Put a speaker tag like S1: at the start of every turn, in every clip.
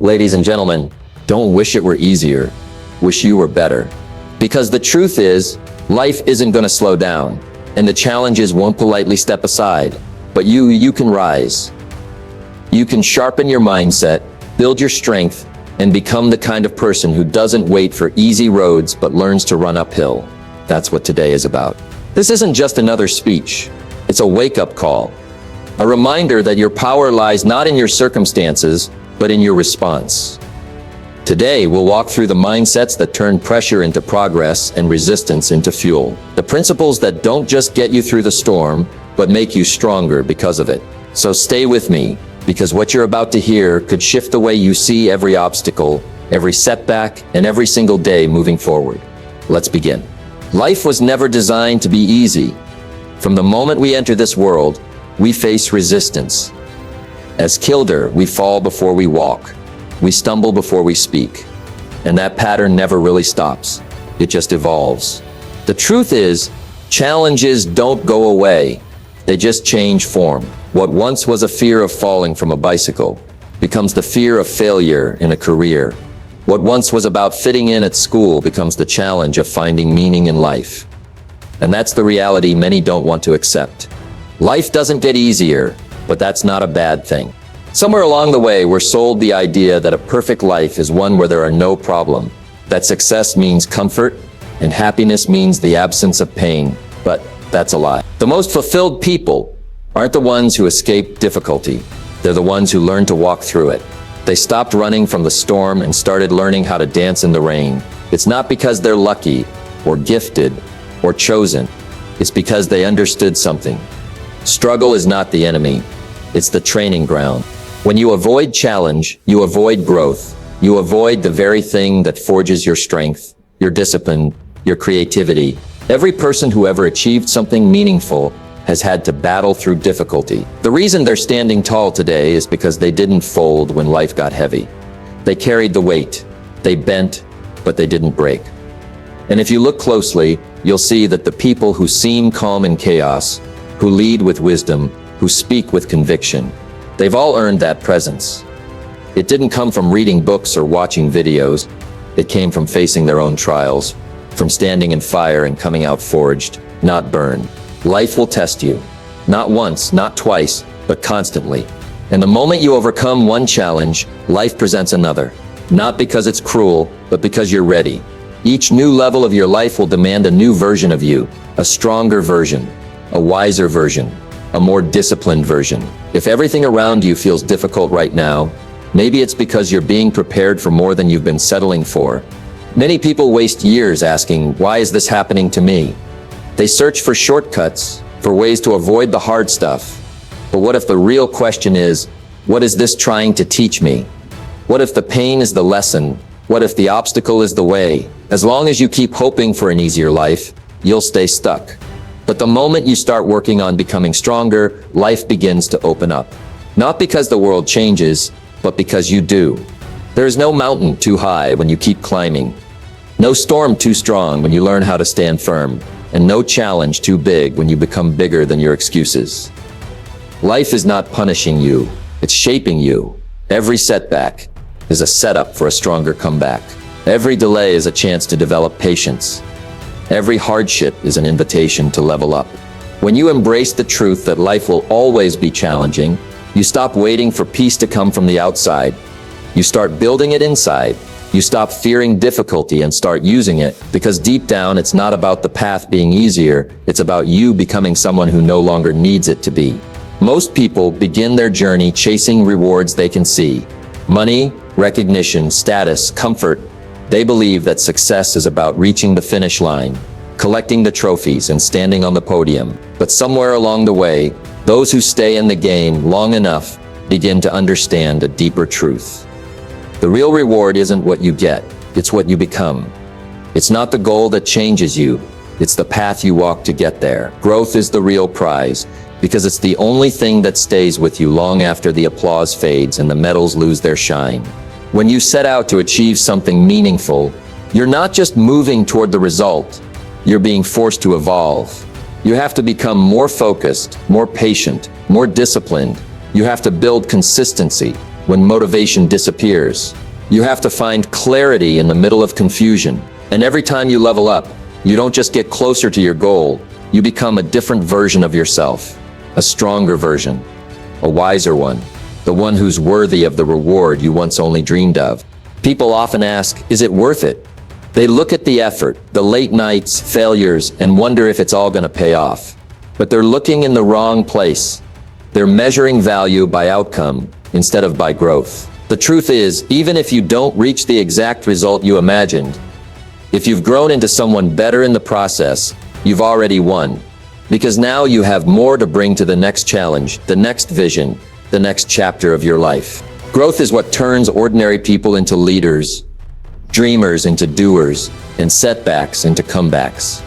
S1: Ladies and gentlemen, don't wish it were easier. Wish you were better. Because the truth is, life isn't going to slow down, and the challenges won't politely step aside. But you can rise. You can sharpen your mindset, build your strength, and become the kind of person who doesn't wait for easy roads but learns to run uphill. That's what today is about. This isn't just another speech. It's a wake-up call. A reminder that your power lies not in your circumstances, but in your response. Today, we'll walk through the mindsets that turn pressure into progress and resistance into fuel. The principles that don't just get you through the storm, but make you stronger because of it. So stay with me, because what you're about to hear could shift the way you see every obstacle, every setback, and every single day moving forward. Let's begin. Life was never designed to be easy. From the moment we enter this world, we face resistance. As children, we fall before we walk. We stumble before we speak. And that pattern never really stops. It just evolves. The truth is, challenges don't go away. They just change form. What once was a fear of falling from a bicycle becomes the fear of failure in a career. What once was about fitting in at school becomes the challenge of finding meaning in life. And that's the reality many don't want to accept. Life doesn't get easier, but that's not a bad thing. Somewhere along the way, we're sold the idea that a perfect life is one where there are no problems, that success means comfort, and happiness means the absence of pain. But that's a lie. The most fulfilled people aren't the ones who escape difficulty. They're the ones who learn to walk through it. They stopped running from the storm and started learning how to dance in the rain. It's not because they're lucky, or gifted, or chosen. It's because they understood something. Struggle is not the enemy. It's the training ground. When you avoid challenge, you avoid growth. You avoid the very thing that forges your strength, your discipline, your creativity. Every person who ever achieved something meaningful has had to battle through difficulty. The reason they're standing tall today is because they didn't fold when life got heavy. They carried the weight. They bent, but they didn't break. And if you look closely, you'll see that the people who seem calm in chaos, who lead with wisdom, who speak with conviction, they've all earned that presence. It didn't come from reading books or watching videos. It came from facing their own trials, from standing in fire and coming out forged, not burned. Life will test you. Not once, not twice, but constantly. And the moment you overcome one challenge, life presents another. Not because it's cruel, but because you're ready. Each new level of your life will demand a new version of you, a stronger version, a wiser version, a more disciplined version. If everything around you feels difficult right now, maybe it's because you're being prepared for more than you've been settling for. Many people waste years asking, why is this happening to me? They search for shortcuts, for ways to avoid the hard stuff. But what if the real question is, what is this trying to teach me? What if the pain is the lesson? What if the obstacle is the way? As long as you keep hoping for an easier life, you'll stay stuck. But the moment you start working on becoming stronger, life begins to open up. Not because the world changes, but because you do. There is no mountain too high when you keep climbing. No storm too strong when you learn how to stand firm. And no challenge too big when you become bigger than your excuses. Life is not punishing you, it's shaping you. Every setback is a setup for a stronger comeback. Every delay is a chance to develop patience. Every hardship is an invitation to level up. When you embrace the truth that life will always be challenging, you stop waiting for peace to come from the outside. You start building it inside. You stop fearing difficulty and start using it, because deep down it's not about the path being easier, it's about you becoming someone who no longer needs it to be. Most people begin their journey chasing rewards they can see. Money, recognition, status, comfort. They believe that success is about reaching the finish line, collecting the trophies and standing on the podium. But somewhere along the way, those who stay in the game long enough begin to understand a deeper truth. The real reward isn't what you get, it's what you become. It's not the goal that changes you, it's the path you walk to get there. Growth is the real prize, because it's the only thing that stays with you long after the applause fades and the medals lose their shine. When you set out to achieve something meaningful, you're not just moving toward the result, you're being forced to evolve. You have to become more focused, more patient, more disciplined. You have to build consistency. when motivation disappears. You have to find clarity in the middle of confusion. And every time you level up, you don't just get closer to your goal, you become a different version of yourself. A stronger version. A wiser one. The one who's worthy of the reward you once only dreamed of. People often ask, is it worth it? They look at the effort, the late nights, failures, and wonder if it's all going to pay off. But they're looking in the wrong place. They're measuring value by outcome instead of by growth. The truth is, even if you don't reach the exact result you imagined, if you've grown into someone better in the process, you've already won. Because now you have more to bring to the next challenge, the next vision, the next chapter of your life. Growth is what turns ordinary people into leaders, dreamers into doers, and setbacks into comebacks.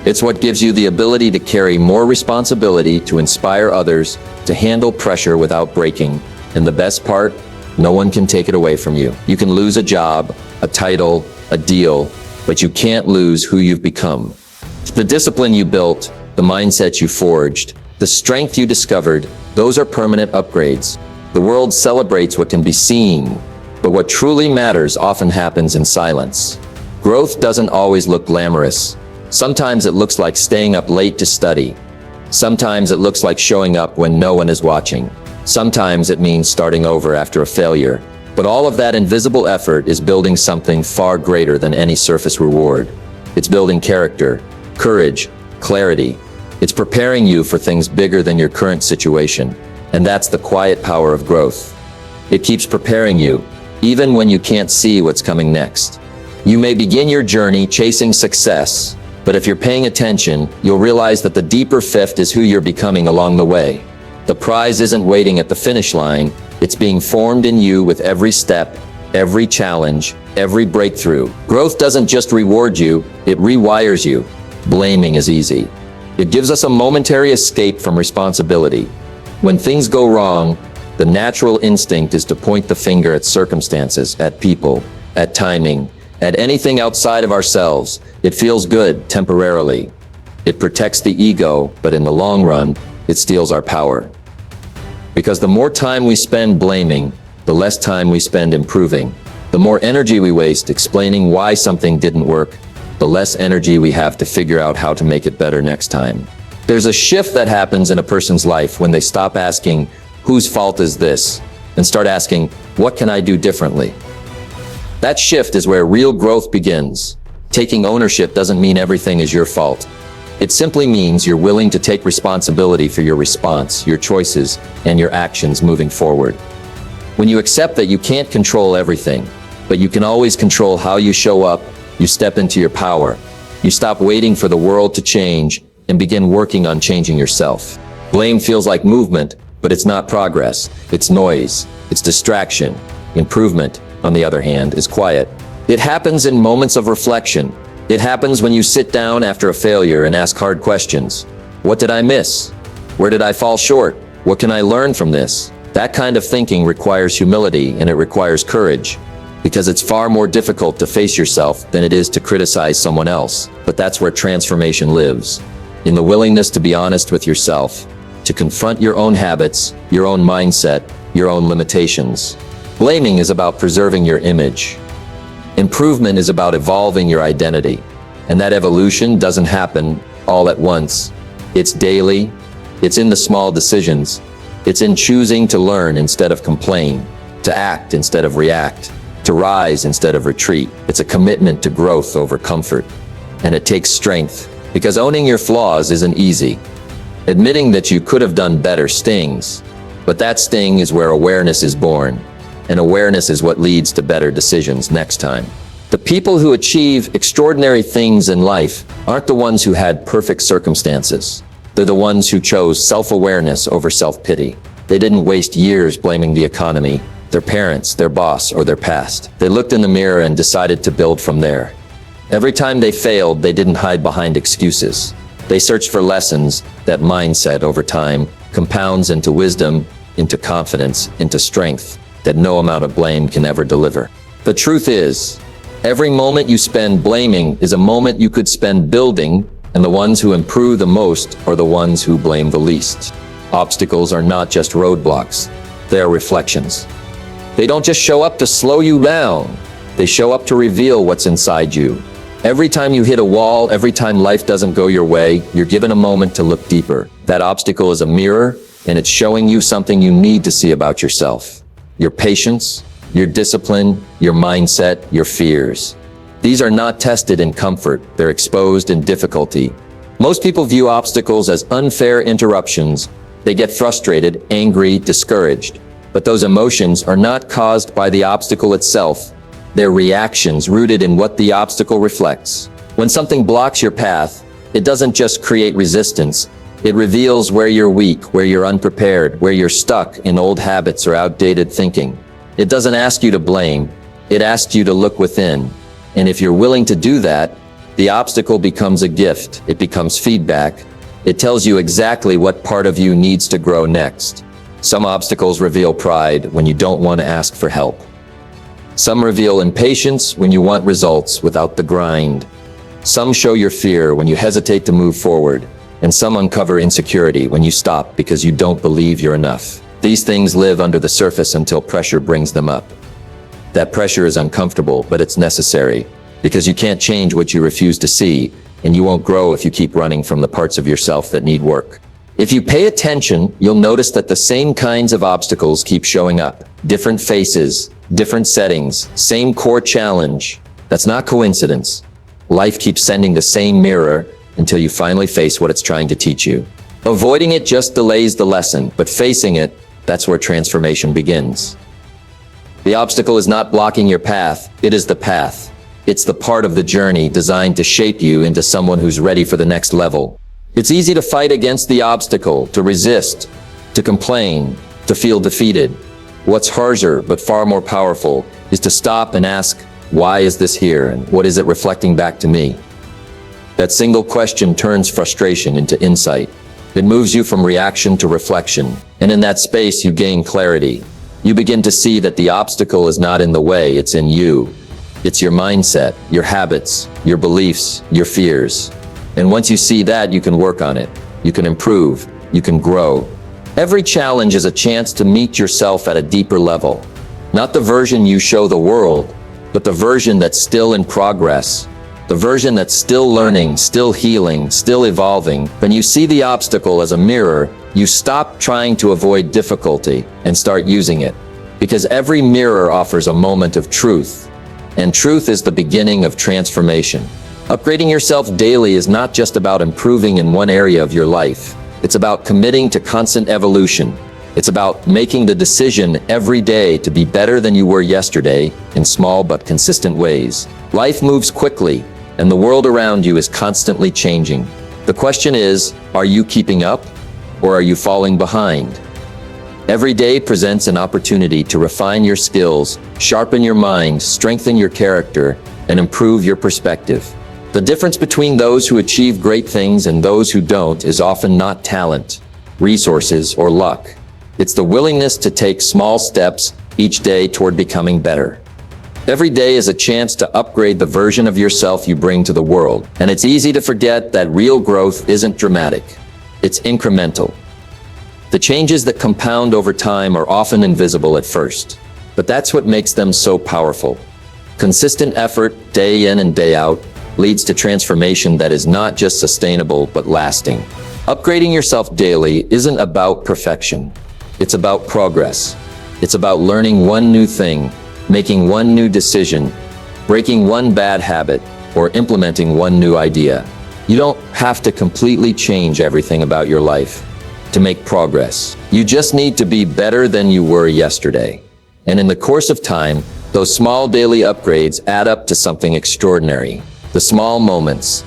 S1: It's what gives you the ability to carry more responsibility, to inspire others, to handle pressure without breaking. And the best part, no one can take it away from you. You can lose a job, a title, a deal, but you can't lose who you've become. The discipline you built, the mindset you forged, the strength you discovered, those are permanent upgrades. The world celebrates what can be seen, but what truly matters often happens in silence. Growth doesn't always look glamorous. Sometimes it looks like staying up late to study. Sometimes it looks like showing up when no one is watching. Sometimes it means starting over after a failure. But all of that invisible effort is building something far greater than any surface reward. It's building character, courage, clarity. It's preparing you for things bigger than your current situation. And that's the quiet power of growth. It keeps preparing you, even when you can't see what's coming next. You may begin your journey chasing success, but if you're paying attention, you'll realize that the deeper fifth is who you're becoming along the way. The prize isn't waiting at the finish line, it's being formed in you with every step, every challenge, every breakthrough. Growth doesn't just reward you, it rewires you. Blaming is easy. It gives us a momentary escape from responsibility. When things go wrong, the natural instinct is to point the finger at circumstances, at people, at timing, at anything outside of ourselves. It feels good temporarily. It protects the ego, but in the long run, it steals our power. Because the more time we spend blaming, the less time we spend improving. The more energy we waste explaining why something didn't work, the less energy we have to figure out how to make it better next time. There's a shift that happens in a person's life when they stop asking, whose fault is this? And start asking, what can I do differently? That shift is where real growth begins. Taking ownership doesn't mean everything is your fault. It simply means you're willing to take responsibility for your response, your choices, and your actions moving forward. When you accept that you can't control everything, but you can always control how you show up, you step into your power. You stop waiting for the world to change and begin working on changing yourself. Blame feels like movement, but it's not progress. It's noise. It's distraction. Improvement, on the other hand, is quiet. It happens in moments of reflection. It happens when you sit down after a failure and ask hard questions. What did I miss? Where did I fall short? What can I learn from this? That kind of thinking requires humility and it requires courage, because it's far more difficult to face yourself than it is to criticize someone else. But that's where transformation lives. In the willingness to be honest with yourself, to confront your own habits, your own mindset, your own limitations. Blaming is about preserving your image. Improvement is about evolving your identity. And that evolution doesn't happen all at once. It's daily. It's in the small decisions. It's in choosing to learn instead of complain, to act instead of react, to rise instead of retreat. It's a commitment to growth over comfort. And it takes strength, because owning your flaws isn't easy. Admitting that you could have done better stings. But that sting is where awareness is born. And awareness is what leads to better decisions next time. The people who achieve extraordinary things in life aren't the ones who had perfect circumstances. They're the ones who chose self-awareness over self-pity. They didn't waste years blaming the economy, their parents, their boss, or their past. They looked in the mirror and decided to build from there. Every time they failed, they didn't hide behind excuses. They searched for lessons. That mindset over time compounds into wisdom, into confidence, into strength that no amount of blame can ever deliver. The truth is, every moment you spend blaming is a moment you could spend building, and the ones who improve the most are the ones who blame the least. Obstacles are not just roadblocks. They are reflections. They don't just show up to slow you down. They show up to reveal what's inside you. Every time you hit a wall, every time life doesn't go your way, you're given a moment to look deeper. That obstacle is a mirror, and it's showing you something you need to see about yourself. Your patience, your discipline, your mindset, your fears. These are not tested in comfort, they're exposed in difficulty. Most people view obstacles as unfair interruptions. They get frustrated, angry, discouraged. But those emotions are not caused by the obstacle itself. They're reactions rooted in what the obstacle reflects. When something blocks your path, it doesn't just create resistance. It reveals where you're weak, where you're unprepared, where you're stuck in old habits or outdated thinking. It doesn't ask you to blame. It asks you to look within. And if you're willing to do that, the obstacle becomes a gift. It becomes feedback. It tells you exactly what part of you needs to grow next. Some obstacles reveal pride when you don't want to ask for help. Some reveal impatience when you want results without the grind. Some show your fear when you hesitate to move forward. And some uncover insecurity when you stop because you don't believe you're enough. These things live under the surface until pressure brings them up. That pressure is uncomfortable, but it's necessary, because you can't change what you refuse to see, and you won't grow if you keep running from the parts of yourself that need work. If you pay attention, you'll notice that the same kinds of obstacles keep showing up. Different faces, different settings, same core challenge. That's not coincidence. Life keeps sending the same mirror until you finally face what it's trying to teach you. Avoiding it just delays the lesson, but facing it, that's where transformation begins. The obstacle is not blocking your path, it is the path. It's the part of the journey designed to shape you into someone who's ready for the next level. It's easy to fight against the obstacle, to resist, to complain, to feel defeated. What's harsher, but far more powerful, is to stop and ask, why is this here, and what is it reflecting back to me? That single question turns frustration into insight. It moves you from reaction to reflection, and in that space you gain clarity. You begin to see that the obstacle is not in the way, it's in you. It's your mindset, your habits, your beliefs, your fears. And once you see that, you can work on it. You can improve. You can grow. Every challenge is a chance to meet yourself at a deeper level. Not the version you show the world, but the version that's still in progress. The version that's still learning, still healing, still evolving. When you see the obstacle as a mirror, you stop trying to avoid difficulty and start using it. Because every mirror offers a moment of truth. And truth is the beginning of transformation. Upgrading yourself daily is not just about improving in one area of your life. It's about committing to constant evolution. It's about making the decision every day to be better than you were yesterday in small but consistent ways. Life moves quickly, and the world around you is constantly changing. The question is, are you keeping up, or are you falling behind? Every day presents an opportunity to refine your skills, sharpen your mind, strengthen your character, and improve your perspective. The difference between those who achieve great things and those who don't is often not talent, resources, or luck. It's the willingness to take small steps each day toward becoming better. Every day is a chance to upgrade the version of yourself you bring to the world, and it's easy to forget that real growth isn't dramatic. It's incremental. The changes that compound over time are often invisible at first, but that's what makes them so powerful. Consistent effort, day in and day out, leads to transformation that is not just sustainable but lasting. Upgrading yourself daily isn't about perfection. It's about progress. It's about learning one new thing, making one new decision, breaking one bad habit, or implementing one new idea. You don't have to completely change everything about your life to make progress. You just need to be better than you were yesterday. And in the course of time, those small daily upgrades add up to something extraordinary. The small moments,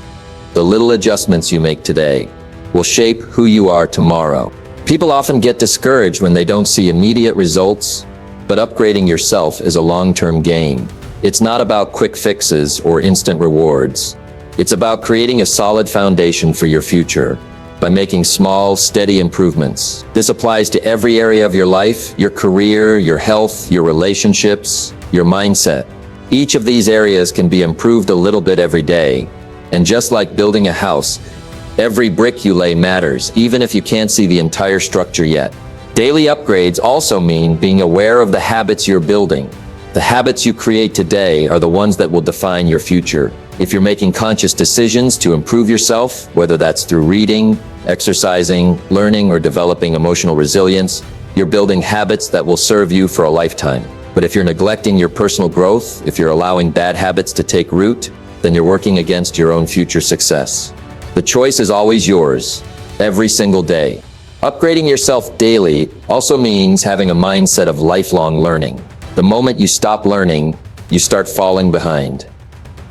S1: the little adjustments you make today, will shape who you are tomorrow. People often get discouraged when they don't see immediate results, but upgrading yourself is a long-term game. It's not about quick fixes or instant rewards. It's about creating a solid foundation for your future by making small, steady improvements. This applies to every area of your life, your career, your health, your relationships, your mindset. Each of these areas can be improved a little bit every day. And just like building a house, every brick you lay matters, even if you can't see the entire structure yet. Daily upgrades also mean being aware of the habits you're building. The habits you create today are the ones that will define your future. If you're making conscious decisions to improve yourself, whether that's through reading, exercising, learning, or developing emotional resilience, you're building habits that will serve you for a lifetime. But if you're neglecting your personal growth, if you're allowing bad habits to take root, then you're working against your own future success. The choice is always yours, every single day. Upgrading yourself daily also means having a mindset of lifelong learning. The moment you stop learning, you start falling behind.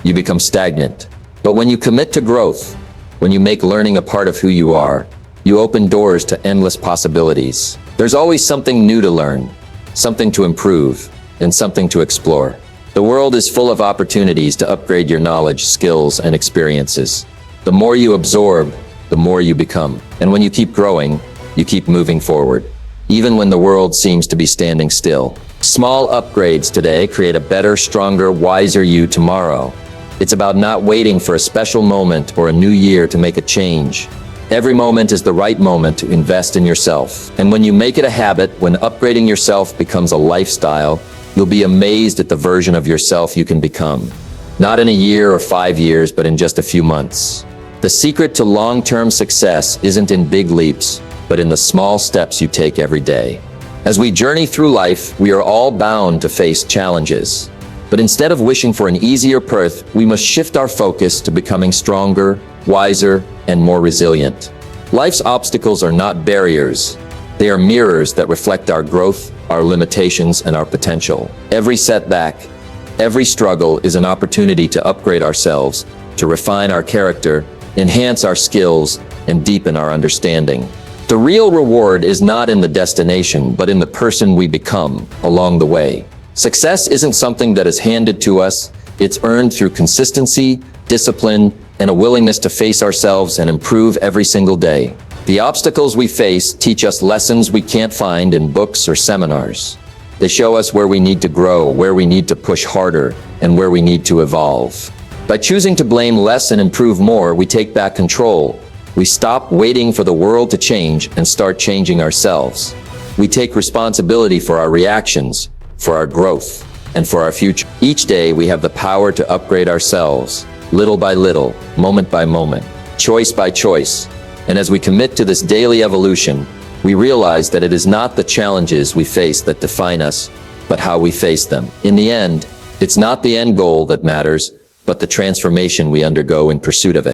S1: You become stagnant. But when you commit to growth, when you make learning a part of who you are, you open doors to endless possibilities. There's always something new to learn, something to improve, and something to explore. The world is full of opportunities to upgrade your knowledge, skills, and experiences. The more you absorb, the more you become. And when you keep growing, you keep moving forward, even when the world seems to be standing still. Small upgrades today create a better, stronger, wiser you tomorrow. It's about not waiting for a special moment or a new year to make a change. Every moment is the right moment to invest in yourself. And when you make it a habit, when upgrading yourself becomes a lifestyle, you'll be amazed at the version of yourself you can become. Not in a year or 5 years, but in just a few months. The secret to long-term success isn't in big leaps, but in the small steps you take every day. As we journey through life, we are all bound to face challenges. But instead of wishing for an easier path, we must shift our focus to becoming stronger, wiser, and more resilient. Life's obstacles are not barriers. They are mirrors that reflect our growth, our limitations, and our potential. Every setback, every struggle is an opportunity to upgrade ourselves, to refine our character, enhance our skills, and deepen our understanding. The real reward is not in the destination, but in the person we become along the way. Success isn't something that is handed to us. It's earned through consistency, discipline, and a willingness to face ourselves and improve every single day. The obstacles we face teach us lessons we can't find in books or seminars. They show us where we need to grow, where we need to push harder, and where we need to evolve. By choosing to blame less and improve more, we take back control. We stop waiting for the world to change and start changing ourselves. We take responsibility for our reactions, for our growth, and for our future. Each day we have the power to upgrade ourselves, little by little, moment by moment, choice by choice. And as we commit to this daily evolution, we realize that it is not the challenges we face that define us, but how we face them. In the end, it's not the end goal that matters, but the transformation we undergo in pursuit of it.